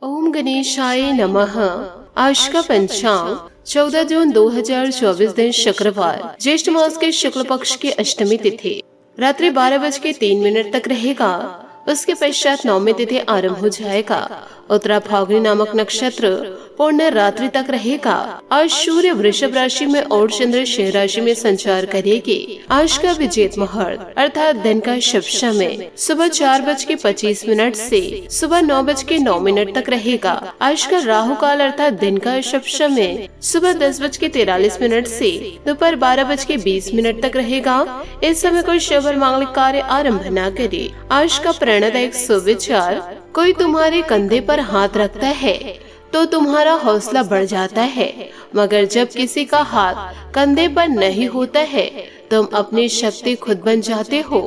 ओम गणेशाय नमः। आज का पंचांग 14 जून 2024 दिन शुक्रवार, ज्येष्ठ मास के शुक्ल पक्ष की अष्टमी तिथि रात्रि 12:03 तक रहेगा। उसके पश्चात नवमी तिथि आरंभ हो जाएगा। उत्तरा फाल्गुनी नामक नक्षत्र पूर्ण रात्रि तक रहेगा। आज सूर्य वृषभ राशि में और चंद्र सिंह राशि में संचार करेगी। आज का विजेत मुहूर्त अर्थात दिन का शुभ समय सुबह 4:25 से सुबह 9:09 तक रहेगा। आज का राहु काल अर्थात दिन का शुभ समय सुबह 10:43 से दोपहर 12:20 तक रहेगा। इस समय कोई शुभ और मांगलिक कार्य आरंभ न करे। आज का प्रणदायक सुविचार, कोई तुम्हारे कंधे पर हाथ रखता है तो तुम्हारा हौसला बढ़ जाता है, मगर जब किसी का हाथ कंधे पर नहीं होता है तुम अपनी शक्ति खुद बन जाते हो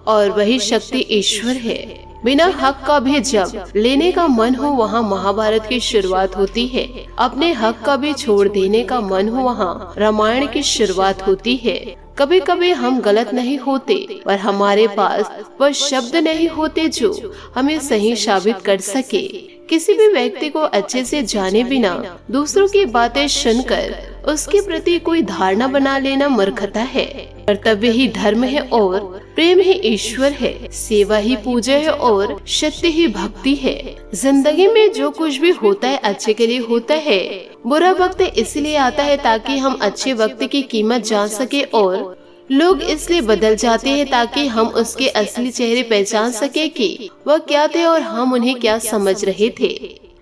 और वही शक्ति ईश्वर है। बिना हक का भी जब लेने का मन हो वहाँ महाभारत की शुरुआत होती है। अपने हक का भी छोड़ देने का मन हो वहाँ रामायण की शुरुआत होती है। कभी कभी हम गलत नहीं होते पर हमारे पास वह शब्द नहीं होते जो हमें सही साबित कर सके। किसी भी व्यक्ति को अच्छे से जाने बिना दूसरों की बातें सुनकर उसके प्रति कोई धारणा बना लेना मूर्खता है। कर्तव्य ही धर्म है और प्रेम ही ईश्वर है। सेवा ही पूजा है और सत्य ही भक्ति है। जिंदगी में जो कुछ भी होता है अच्छे के लिए होता है। बुरा वक्त इसलिए आता है ताकि हम अच्छे वक्त की कीमत जान सके और लोग इसलिए बदल जाते हैं ताकि हम उसके असली चेहरे पहचान सके कि वह क्या थे और हम उन्हें क्या समझ रहे थे।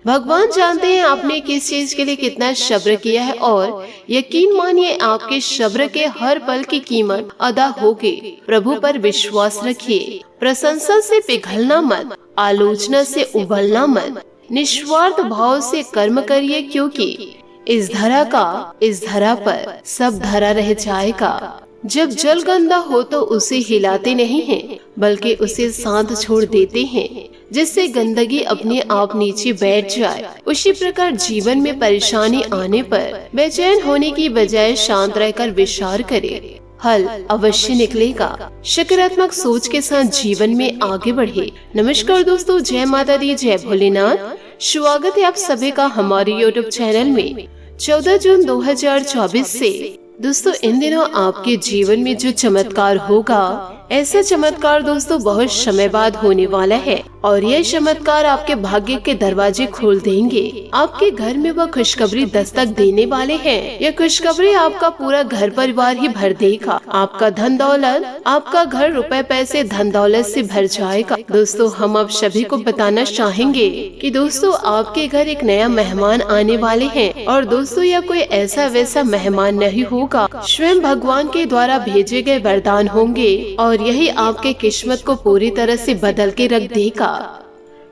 भगवान जानते हैं आपने किस चीज के लिए कितना सब्र किया है और यकीन मानिए आपके सब्र के हर पल की कीमत अदा होगी। प्रभु पर विश्वास रखिए। प्रशंसा से पिघलना मत, आलोचना से उबलना मत। निस्वार्थ भाव से कर्म करिए क्योंकि इस धरा पर सब धरा रह जाएगा। जब जल गंदा हो तो उसे हिलाते नहीं हैं, बल्कि उसे शांत छोड़ देते हैं जिससे गंदगी अपने आप नीचे बैठ जाए। उसी प्रकार जीवन में परेशानी आने पर बेचैन होने की बजाय शांत रहकर विचार करे, हल अवश्य निकलेगा। सकारात्मक सोच के साथ जीवन में आगे बढ़े। नमस्कार दोस्तों, जय माता दी, जय भोलेनाथ। स्वागत है आप सभी का हमारे YouTube चैनल में। 14 जून 2024 से दोस्तों इन दिनों आपके जीवन में जो चमत्कार होगा, ऐसा चमत्कार दोस्तों बहुत समय बाद होने वाला है और यह चमत्कार आपके भाग्य के दरवाजे खोल देंगे। आपके घर में वह खुशखबरी दस्तक देने वाले हैं। यह खुशखबरी आपका पूरा घर परिवार ही भर देगा। आपका धन दौलत, आपका घर रुपए पैसे धन दौलत से भर जाएगा। दोस्तों हम आप सभी को बताना चाहेंगे कि दोस्तों आपके घर एक नया मेहमान आने वाले हैं और दोस्तों यह कोई ऐसा वैसा मेहमान नहीं होगा, स्वयं भगवान के द्वारा भेजे गए वरदान होंगे और यही आपके किस्मत को पूरी तरह से बदल के रख देगा।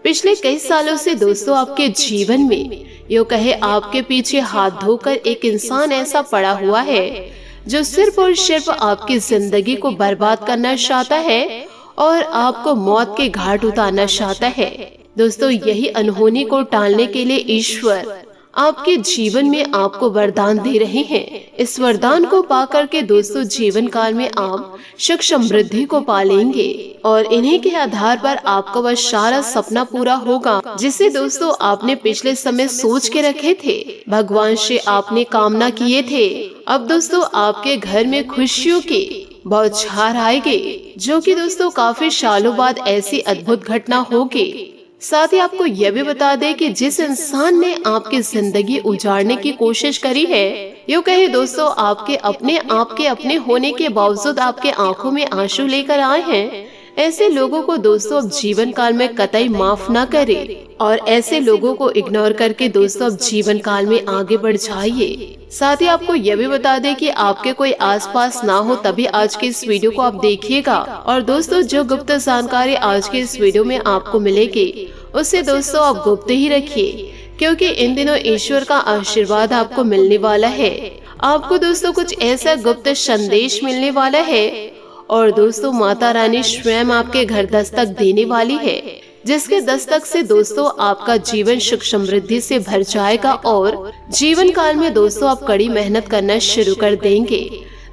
पिछले कई सालों से दोस्तों आपके जीवन में यो कहे आपके पीछे हाथ धोकर एक इंसान ऐसा पड़ा हुआ है जो सिर्फ और सिर्फ आपकी जिंदगी को बर्बाद करना चाहता है और आपको मौत के घाट उतारना चाहता है। दोस्तों यही अनहोनी को टालने के लिए ईश्वर आपके जीवन में आपको वरदान दे रहे हैं। इस वरदान को पाकर के दोस्तों जीवन काल में आप सुख समृद्धि को पालेंगे और इन्हीं के आधार पर आपका वह सारा सपना पूरा होगा जिसे दोस्तों आपने पिछले समय सोच के रखे थे, भगवान से आपने कामना किए थे। अब दोस्तों आपके घर में खुशियों की बौछार आएगी जो कि दोस्तों काफी सालों बाद ऐसी अद्भुत घटना होगी। साथ ही आपको यह भी बता दें कि जिस इंसान ने आपकी जिंदगी उजाड़ने की कोशिश करी है, यूँ कहे दोस्तों आपके अपने होने के बावजूद आपके आंखों में आंसू लेकर आए हैं, ऐसे लोगों को दोस्तों अब जीवन काल में कतई माफ ना करे और ऐसे लोगों को इग्नोर करके दोस्तों अब जीवन काल में आगे बढ़ जाइए। साथ ही आपको यह भी बता दें कि आपके कोई आसपास ना हो तभी आज के इस वीडियो को आप देखिएगा और दोस्तों जो गुप्त जानकारी आज के इस वीडियो में आपको मिलेगी उसे दोस्तों आप गुप्त ही रखिए क्योंकि इन दिनों ईश्वर का आशीर्वाद आपको मिलने वाला है। आपको दोस्तों कुछ ऐसा गुप्त संदेश मिलने वाला है और दोस्तों माता रानी स्वयं आपके घर दस्तक देने वाली है जिसके दस्तक से दोस्तों आपका जीवन सुख समृद्धि से भर जाएगा और जीवन काल में दोस्तों आप कड़ी मेहनत करना शुरू कर देंगे।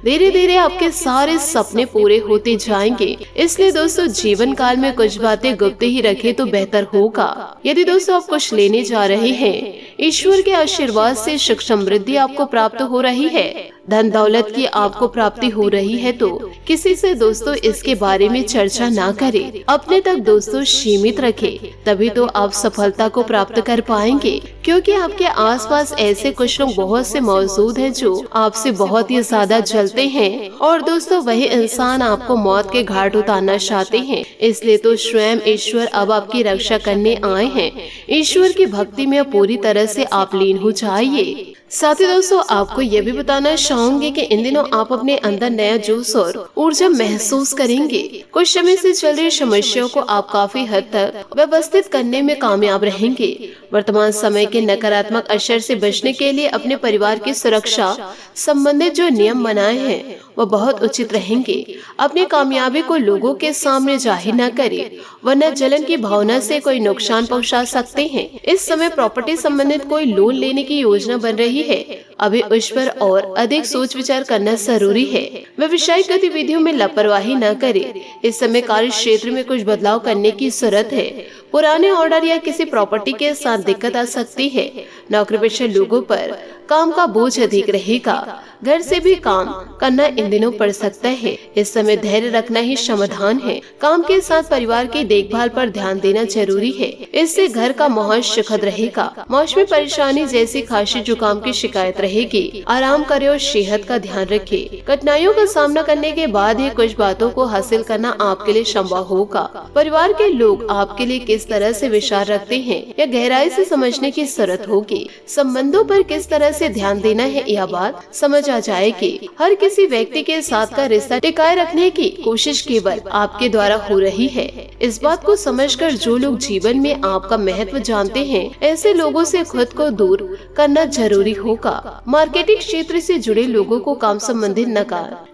धीरे धीरे आपके सारे सपने पूरे होते जाएंगे। इसलिए दोस्तों जीवन काल में कुछ बातें गुप्त ही रखें तो बेहतर होगा। यदि दोस्तों आप कुछ लेने जा रहे हैं, ईश्वर के आशीर्वाद से सुख समृद्धि आपको प्राप्त हो रही है, धन दौलत की आपको प्राप्ति हो रही है, तो किसी से दोस्तों इसके बारे में चर्चा ना करें, अपने तक दोस्तों सीमित रखें, तभी तो आप सफलता को प्राप्त कर पाएंगे। क्योंकि आपके आसपास ऐसे कुछ लोग बहुत से मौजूद हैं जो आपसे बहुत ही ज्यादा जलते हैं और दोस्तों वही इंसान आपको मौत के घाट उतारना चाहते हैं। इसलिए तो स्वयं ईश्वर अब आपकी रक्षा करने आए हैं। ईश्वर की भक्ति में पूरी तरह से आप लीन हो जाइए। साथ ही दोस्तों आपको ये भी बताना चाहूंगी कि इन दिनों आप अपने अंदर नया जोश और ऊर्जा महसूस करेंगे। कुछ समय से चल रही समस्याओं को आप काफी हद तक व्यवस्थित करने में कामयाब रहेंगे। वर्तमान समय के नकारात्मक असर से बचने के लिए अपने परिवार की सुरक्षा संबंधित जो नियम बनाए हैं वो बहुत उचित रहेंगे। अपनी कामयाबी को लोगों के सामने जाहिर न करें, वरना जलन की भावना से कोई नुकसान पहुंचा सकते हैं। इस समय प्रॉपर्टी संबंधित कोई लोन लेने की योजना बन रही है, अभी उस पर और अधिक सोच विचार करना जरूरी है। व्यवसायिक गतिविधियों में लापरवाही न करें। इस समय कार्य क्षेत्र में कुछ बदलाव करने की जरूरत है। पुराने ऑर्डर या किसी प्रॉपर्टी के साथ दिक्कत आ सकती है। नौकरी पेशा लोगों पर काम का बोझ अधिक रहेगा। घर से भी काम करना इन दिनों पड़ सकता है। इस समय धैर्य रखना ही समाधान है। काम के साथ परिवार की देखभाल पर ध्यान देना जरूरी है। इससे घर का माहौल सुखद रहेगा। मौसमी परेशानी जैसी खांसी जुकाम की शिकायत रहेगी। आराम करें और सेहत का ध्यान रखें। कठिनाइयों का सामना करने के बाद ही कुछ बातों को हासिल करना आपके लिए संभव होगा। परिवार के लोग आपके लिए किस तरह से विचार रखते हैं या गहराई से समझने की जरूरत होगी। संबंधों पर किस तरह से ध्यान देना है यह बात समझ आ जाएगी। हर किसी व्यक्ति के साथ का रिश्ता टिकाए रखने की कोशिश केवल आपके द्वारा हो रही है। इस बात को समझकर जो लोग जीवन में आपका महत्व जानते हैं, ऐसे लोगों से खुद को दूर करना जरूरी होगा। मार्केटिंग क्षेत्र से जुड़े लोगों को काम संबंधित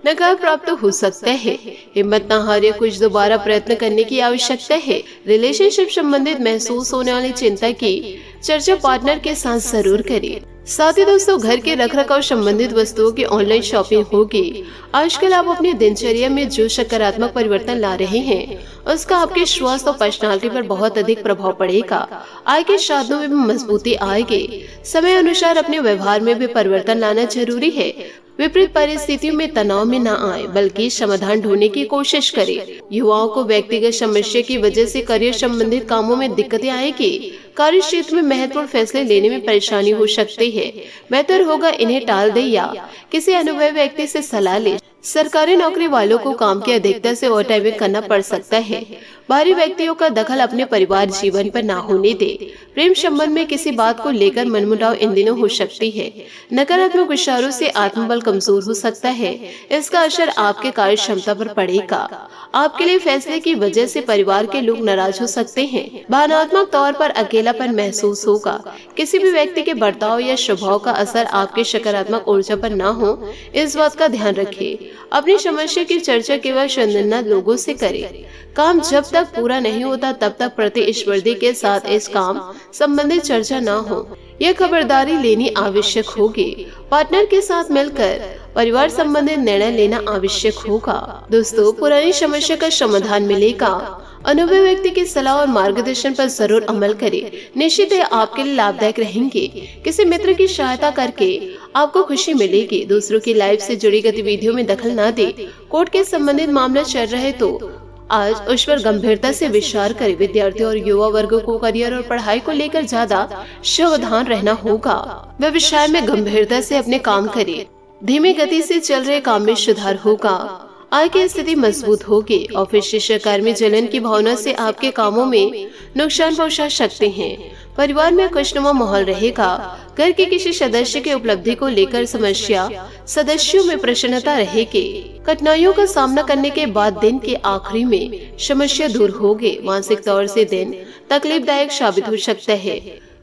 नकार प्राप्त हो सकता है। हिम्मत न हारे, कुछ दोबारा प्रयत्न करने की आवश्यकता है। रिलेशनशिप संबंधित महसूस होने वाली चिंता की चर्चा पार्टनर के साथ जरूर करें। साथ ही दोस्तों घर के रखरखाव संबंधित वस्तुओं की ऑनलाइन शॉपिंग होगी। आजकल आप अपनी दिनचर्या में जो सकारात्मक परिवर्तन ला रहे हैं, उसका आपके स्वास्थ्य और पर्सनालिटी पर बहुत अधिक प्रभाव पड़ेगा। आय के साधनों में भी मजबूती आएगी। समय अनुसार अपने व्यवहार में भी परिवर्तन लाना जरूरी है। विपरीत परिस्थितियों में तनाव में न आए, बल्कि समाधान ढूंढने की कोशिश करें। युवाओं को व्यक्तिगत समस्या की वजह से करियर संबंधित कामों में दिक्कतें आएगी। कार्य क्षेत्र में महत्वपूर्ण फैसले लेने में परेशानी हो सकती है। बेहतर होगा इन्हें टाल दे या किसी अनुभवी व्यक्ति से सलाह ले। सरकारी नौकरी वालों को काम की अधिकता से ओवरटाइम करना पड़ सकता है। बाहरी व्यक्तियों का दखल अपने परिवार जीवन पर ना होने दे। प्रेम संबंध में किसी बात को लेकर मनमुटाव इन दिनों हो सकती है। नकारात्मक विचारों से आत्मबल कमजोर हो सकता है। इसका असर आपके कार्य क्षमता पर पड़ेगा। आपके लिए फैसले की वजह से परिवार के लोग नाराज हो सकते हैं। भावनात्मक तौर पर अकेलापन महसूस होगा। किसी भी व्यक्ति के बर्ताव या स्वभाव का असर आपके सकारात्मक ऊर्जा पर न हो, इस बात का ध्यान रखें। अपनी समस्या की चर्चा केवल संबंधित लोगों से करें। काम जब तक पूरा नहीं होता तब तक प्रतिस्पर्धी के साथ इस काम संबंधित चर्चा न हो। यह खबरदारी लेनी आवश्यक होगी। पार्टनर के साथ मिलकर परिवार संबंधित निर्णय लेना आवश्यक होगा। दोस्तों पुरानी समस्या का समाधान मिलेगा। अनुभवी व्यक्ति की सलाह और मार्गदर्शन पर जरूर अमल करें। निश्चित है आपके लिए लाभदायक रहेंगे। किसी मित्र की सहायता करके आपको खुशी मिलेगी। दूसरों की लाइफ से जुड़ी गतिविधियों में दखल न दे। कोर्ट के संबंधित मामला चल रहे तो आज उस पर गंभीरता से विचार करें। विद्यार्थियों और युवा वर्गों को करियर और पढ़ाई को लेकर ज्यादा सावधान रहना होगा। व्यवसाय में गंभीरता से अपने काम करें। धीमी गति से चल रहे काम में सुधार होगा। आय की स्थिति मजबूत होगी। ऑफिस के सहकर्मी जलन की भावना से आपके कामों में नुकसान पहुंचा सकते हैं। परिवार में खुशनुमा माहौल रहेगा। घर के किसी सदस्य की उपलब्धि को लेकर समस्या सदस्यों में प्रसन्नता रहेगी। कठिनाइयों का सामना करने के बाद दिन के आखिरी में समस्या दूर होगी। मानसिक तौर से दिन तकलीफदायक साबित हो सकता है।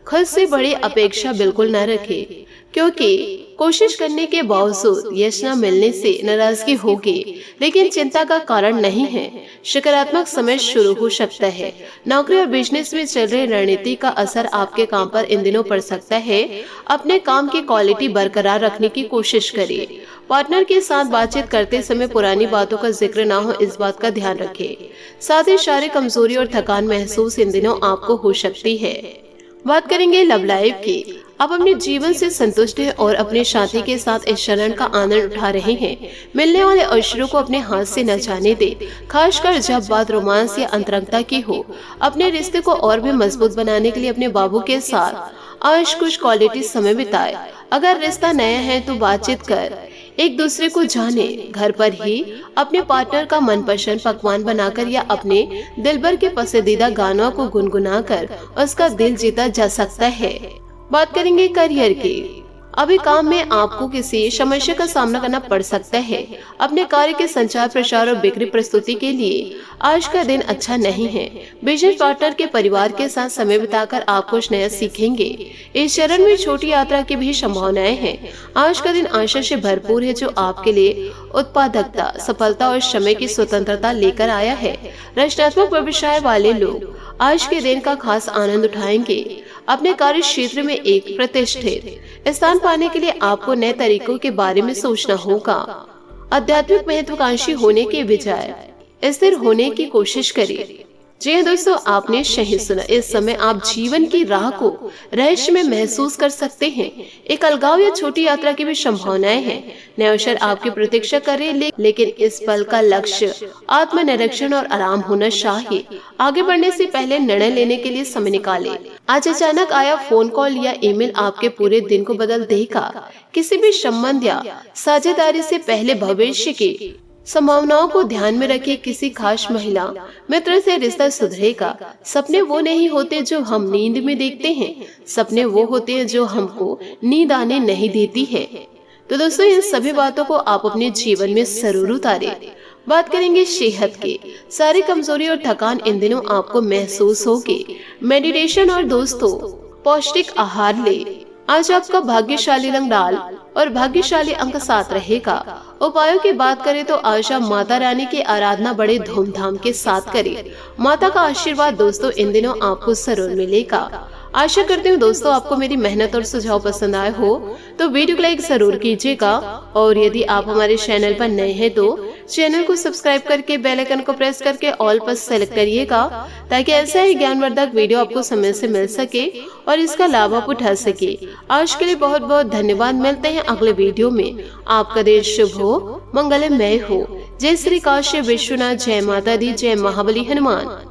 खुद से बड़ी अपेक्षा बिल्कुल न रखें, क्योंकि कोशिश करने के बावजूद यश न मिलने से नाराजगी होगी, लेकिन चिंता का कारण नहीं है। सकारात्मक समय शुरू हो सकता है। नौकरी और बिजनेस में चल रही रणनीति का असर आपके काम पर इन दिनों पड़ सकता है। अपने काम की क्वालिटी बरकरार रखने की कोशिश करें। पार्टनर के साथ बातचीत करते समय पुरानी बातों का जिक्र ना हो, इस बात का ध्यान रखें। साथ ही शारीरिक कमजोरी और थकान महसूस इन दिनों आपको हो सकती है। बात करेंगे लव लाइफ की। आप अपने जीवन से संतुष्ट हैं और अपने साथी के साथ इस क्षण का आनंद उठा रहे हैं। मिलने वाले अवसरों को अपने हाथ से न जाने दें, खासकर जब बात रोमांस या अंतरंगता की हो। अपने रिश्ते को और भी मजबूत बनाने के लिए अपने बाबू के साथ आज कुछ क्वालिटी समय बिताए। अगर रिश्ता नया है तो बातचीत कर एक दूसरे को जाने। घर पर ही अपने पार्टनर का मनपसंद पकवान बनाकर या अपने दिलबर के पसंदीदा गानों को गुनगुनाकर उसका दिल जीता जा सकता है। बात करेंगे करियर की। अभी काम में आपको किसी समस्या का सामना करना पड़ सकता है। अपने कार्य के संचार, प्रसार और बिक्री प्रस्तुति के लिए आज का दिन अच्छा नहीं है। बिजनेस पार्टनर के परिवार के साथ समय बिताकर आप कुछ नया सीखेंगे। इस चरण में छोटी यात्रा की भी संभावनाएं हैं। आज का दिन आशा से भरपूर है, जो आपके लिए उत्पादकता, सफलता और समय की स्वतंत्रता लेकर आया है। रचनात्मक व्यवसाय वाले लोग आज के दिन का खास आनंद उठाएंगे। अपने कार्य क्षेत्र में एक प्रतिष्ठित स्थान पाने के लिए आपको नए तरीकों के बारे में सोचना होगा। आध्यात्मिक महत्वाकांक्षी होने के बजाय स्थिर होने की कोशिश करिए। जी हाँ दोस्तों, आपने सही सुना। इस समय आप जीवन की राह को रहस्य में महसूस कर सकते हैं। एक अलगाव या छोटी यात्रा की भी संभावनाएं हैं। नए अवसर आपकी प्रतीक्षा कर रहे हैं, लेकिन इस पल का लक्ष्य आत्मनिरीक्षण और आराम होना चाहिए। आगे बढ़ने से पहले निर्णय लेने के लिए समय निकालें। आज अचानक आया फोन कॉल या ईमेल आपके पूरे दिन को बदल देगा। किसी भी संबंध या साझेदारी से पहले भविष्य की संभावनाओं को ध्यान में रखे। किसी खास महिला मित्र से रिश्ता सुधरेगा। सपने वो नहीं होते जो हम नींद में देखते हैं, सपने वो होते हैं जो हमको नींद आने नहीं देती है। तो दोस्तों, इन सभी बातों को आप अपने जीवन में जरूर उतारें। बात करेंगे सेहत की। सारी कमजोरी और थकान इन दिनों आपको महसूस होगी। मेडिटेशन और दोस्तों पौष्टिक आहार ले। आज आपका भाग्यशाली रंग लाल और भाग्यशाली अंक 7 रहेगा। उपायों की बात करें तो आज आप माता रानी की आराधना बड़े धूमधाम के साथ करें। माता का आशीर्वाद दोस्तों इन दिनों आपको जरूर मिलेगा। आशा करती हूँ दोस्तों आपको मेरी मेहनत और सुझाव पसंद आए हो तो वीडियो को लाइक जरूर कीजिएगा। और यदि आप हमारे चैनल पर नए हैं तो चैनल को सब्सक्राइब करके बेल आइकन को प्रेस करके ऑल पर सेलेक्ट करिएगा, ताकि ऐसा ही ज्ञानवर्धक वीडियो आपको समय से मिल सके और इसका लाभ आप उठा सके। आज के लिए बहुत बहुत धन्यवाद। मिलते हैं अगले वीडियो में। आपका दिन शुभ हो, मंगलमय हो। जय श्री काशी विश्वनाथ, जय माता दी, जय महाबली हनुमान।